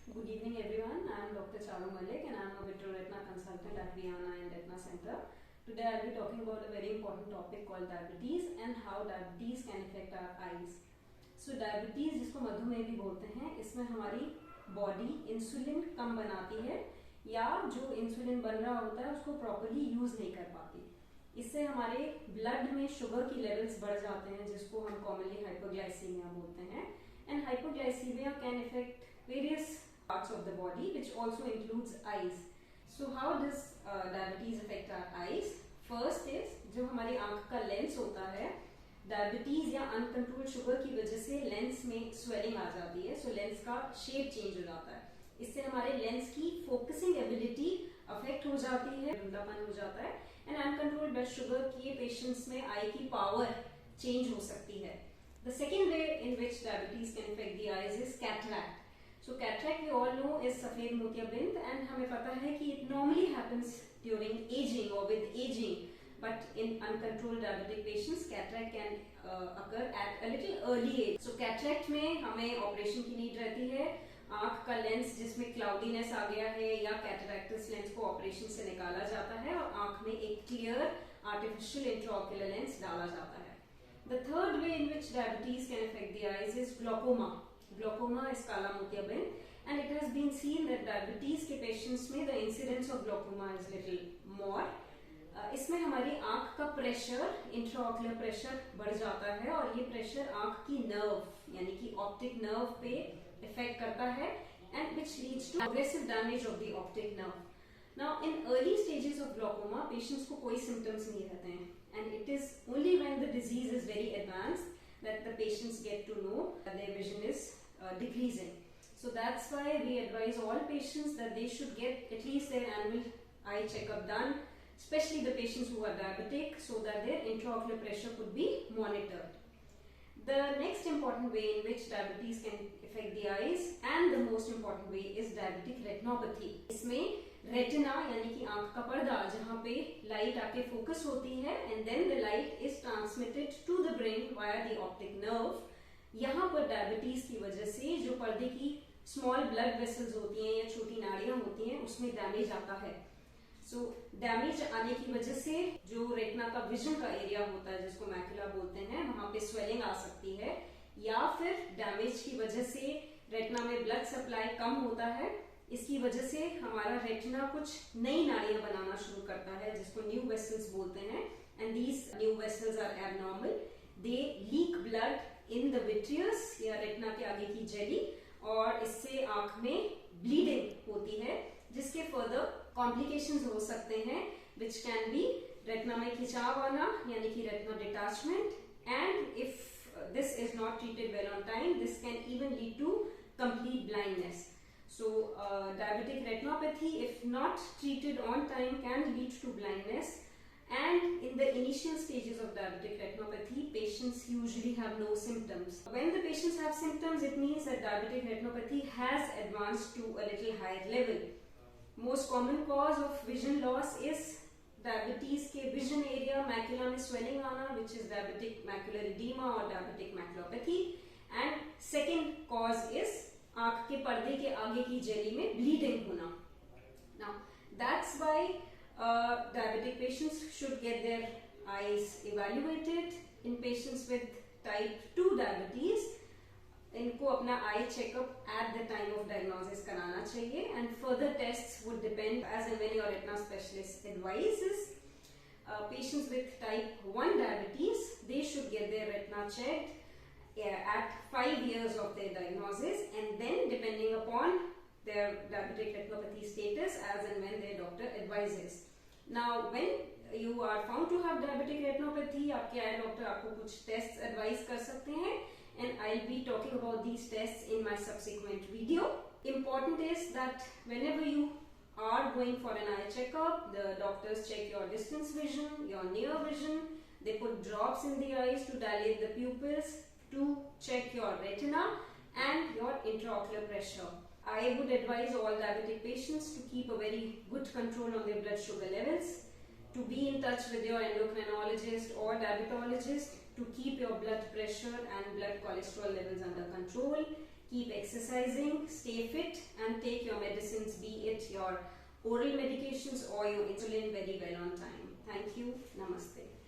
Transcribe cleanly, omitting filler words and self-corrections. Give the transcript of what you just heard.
Good evening everyone, I am Dr. Charu Malik and I am a vitreoretina consultant at Viana and Retina Center. Today I will be talking about a very important topic called diabetes and how diabetes can affect our eyes. So diabetes, जिसको मधुमेह भी बोलते हैं, इसमें हमारी body insulin कम बनाती है या जो इंसुलिन बन रहा होता है उसको प्रॉपरली यूज नहीं कर पाती. इससे हमारे ब्लड में शुगर की लेवल्स बढ़ जाते हैं जिसको हम कॉमनली हाइपोग्लाइसीमिया बोलते हैं. And hypoglycaemia can effect various parts of the body, which also includes eyes. So how does diabetes affect our eyes? First is जो हमारी आंख का लेंस होता है, डायबिटीज या अनकंट्रोल्ड शुगर की वजह से लेंस में स्वेलिंग आ जाती है. सो लेंस का शेप चेंज हो जाता है. इससे हमारे लेंस की फोकसिंग एबिलिटी अफेक्ट हो जाती है, धुंधलापन हो जाता है. एंड अनकंट्रोल्ड ब्लड शुगर के पेशेंट्स में आई की पावर चेंज हो सकती है. The second way in which diabetes can affect the eyes is cataract. So cataract we all know is सफेद मोतियाबिंद and हमें पता है कि it normally happens during aging or with aging, but in uncontrolled diabetic patients cataract can occur at a little early age. So cataract में हमें operation की need रहती है. आंख का लेंस जिसमें क्लाउडीनेस आ गया है या कैटरैक्टस लेंस को ऑपरेशन से निकाला जाता है और आंख में एक क्लियर आर्टिफिशियल इंट्राओक्युलर लेंस डाला जाता है. The third way in which diabetes can affect the eyes is glaucoma. Glaucoma is काला मोतियाबिंद and it has been seen that diabetes के patients में the incidence of glaucoma is little more. इसमें हमारी आंख का प्रेशर, इंट्राओक्युलर प्रेशर बढ़ जाता है और ये प्रेशर आंख की नर्व यानी कि ऑप्टिक नर्व पे इफेक्ट करता है and which leads to aggressive damage of the optic nerve. Now in early stages of glaucoma patients को कोई symptoms नहीं रहते हैं and it is only when the disease is very advanced that the patients get to know that their vision is decreasing. So that's why we advise all patients that they should get at least their annual eye checkup done, especially the patients who are diabetic, so that their intraocular pressure could be monitored. The next important way in which diabetes can affect the eyes and the most important way is diabetic retinopathy. इसमें retina यानी कि आंख का पर्दा जहाँ पे light आके focus होती है and then the light is transmitted to the brain via the optic nerve. यहाँ पर डायबिटीज की वजह से जो पर्दे की स्मॉल ब्लड वेसल्स होती हैं या छोटी नाड़ियां होती हैं उसमें डैमेज आता है. सो डैमेज आने की वजह से जो रेटिना का विजन का एरिया होता है जिसको मैकुला बोलते हैं वहां पे स्वेलिंग आ सकती है या फिर डैमेज की वजह से रेटिना में ब्लड सप्लाई कम होता है. इसकी वजह से हमारा रेटिना कुछ नई नाड़ियां बनाना शुरू करता है जिसको न्यू वेसल्स बोलते हैं and these new vessels are abnormal. They leak blood in the vitreous या रेटिना के आगे की जेली और इससे आंख में ब्लीडिंग होती है जिसके फर्दर कॉम्प्लिकेशंस हो सकते हैं विच कैन बी रेटिना में खिंचाव आना यानी कि retina detachment and if this is not treated well on time this can even lead to complete blindness. So diabetic retinopathy if not treated on time can lead to blindness. And in the initial stages of diabetic retinopathy, patients usually have no symptoms. When the patients have symptoms, it means that diabetic retinopathy has advanced to a little higher level. Most common cause of vision loss is diabetes के vision area macula में swelling आना, which is diabetic macular edema or diabetic maculopathy. And second cause is आँख के पर्दे के आगे की jelly में bleeding होना. Now that's why diabetic patients should get their eyes evaluated. In patients with type 2 diabetes, इनको अपना eye checkup at the time of diagnosis कराना चाहिए and further tests would depend as and when your retina specialist advises. Patients with type 1 diabetes, they should get their retina checked at 5 years of their diagnosis and then depending upon their diabetic retinopathy status as and when their doctor advises. Now when you are found to have diabetic retinopathy, आपके eye doctor आपको कुछ tests advise कर सकते हैं and I'll be talking about these tests in my subsequent video. Important is that whenever you are going for an eye checkup, the doctors check your distance vision, your near vision, they put drops in the eyes to dilate the pupils, to check your retina and your intraocular pressure. I would advise all diabetic patients to keep a very good control on their blood sugar levels, to be in touch with your endocrinologist or diabetologist to keep your blood pressure and blood cholesterol levels under control, keep exercising, stay fit and take your medicines, be it your oral medications or your insulin, very well on time. Thank you. Namaste.